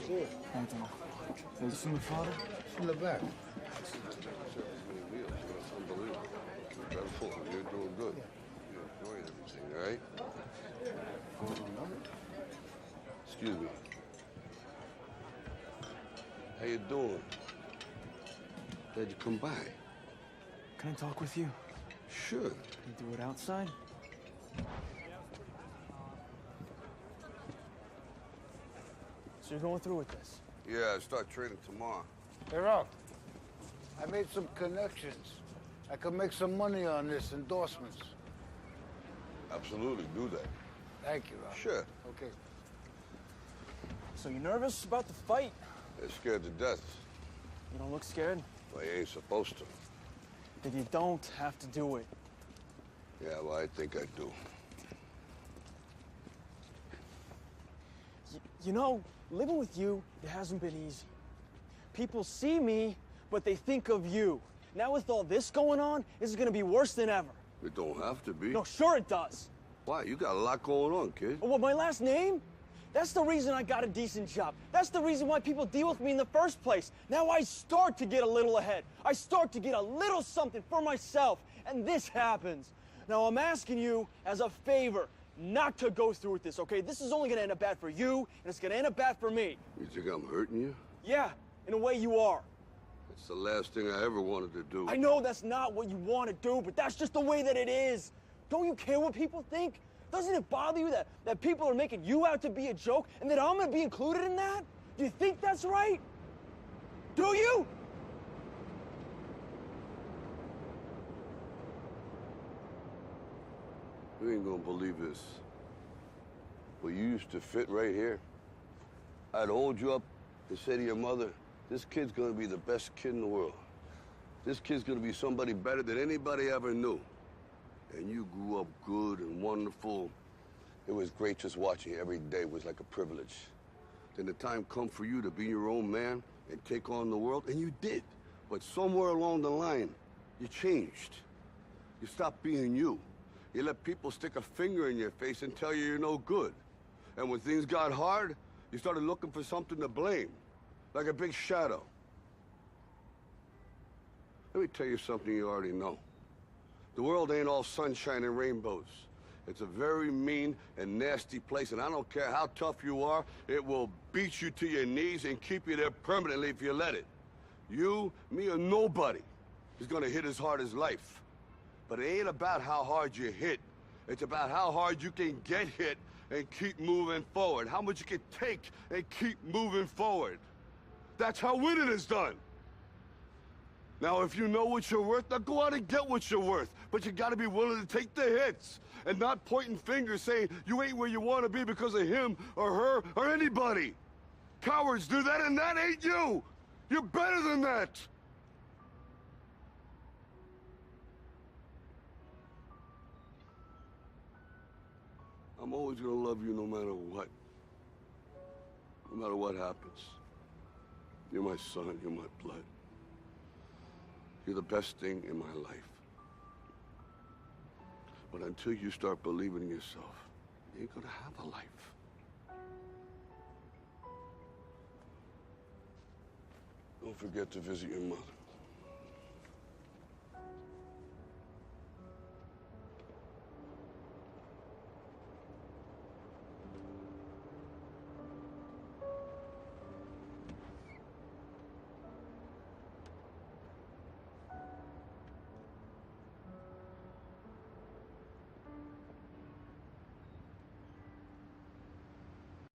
Sure. Anthony, is this from your father? It's in the back. Unbelievable. Incredible. You're doing good. You're enjoying everything, all right? Excuse me. How you doing? Glad you come by. Can I talk with you? Sure. Can you do it outside? So you're going through with this? Yeah, I start training tomorrow. Hey, Rob, I made some connections. I could make some money on this, endorsements. Absolutely, do that. Thank you, Rob. Sure. Okay. So you nervous about the fight? They're scared to death. You don't look scared? Well, you ain't supposed to. Then you don't have to do it. Yeah, well, I think I do. You know, living with you, it hasn't been easy. People see me, but they think of you. Now with all this going on, this is gonna be worse than ever. It don't have to be. No, sure it does. Why? You got a lot going on, kid. Well, my last name? That's the reason I got a decent job. That's the reason why people deal with me in the first place. Now I start to get a little ahead. I start to get a little something for myself, and this happens. Now I'm asking you as a favor not to go through with this, okay? This is only gonna end up bad for you, and it's gonna end up bad for me. You think I'm hurting you? Yeah, in a way you are. It's the last thing I ever wanted to do. I know that's not what you want to do, but that's just the way that it is. Don't you care what people think? Doesn't it bother you that people are making you out to be a joke and that I'm gonna be included in that? Do you think that's right? Do you? You ain't gonna believe this. Well, you used to fit right here. I'd hold you up and say to your mother, this kid's gonna be the best kid in the world. This kid's gonna be somebody better than anybody ever knew. And you grew up good and wonderful. It was great just watching you every day. It was like a privilege. Then the time come for you to be your own man and take on the world, and you did. But somewhere along the line, you changed. You stopped being you. You let people stick a finger in your face and tell you you're no good. And when things got hard, you started looking for something to blame, like a big shadow. Let me tell you something you already know. The world ain't all sunshine and rainbows. It's a very mean and nasty place, and I don't care how tough you are, it will beat you to your knees and keep you there permanently if you let it. You, me, or nobody is gonna hit as hard as life. But it ain't about how hard you hit. It's about how hard you can get hit and keep moving forward. How much you can take and keep moving forward. That's how winning is done. Now, if you know what you're worth, now go out and get what you're worth. But you gotta be willing to take the hits and not pointing fingers saying you ain't where you wanna be because of him or her or anybody. Cowards do that, and that ain't you. You're better than that. I'm always gonna love you no matter what. No matter what happens. You're my son, you're my blood. You're the best thing in my life. But until you start believing in yourself, you ain't gonna have a life. Don't forget to visit your mother.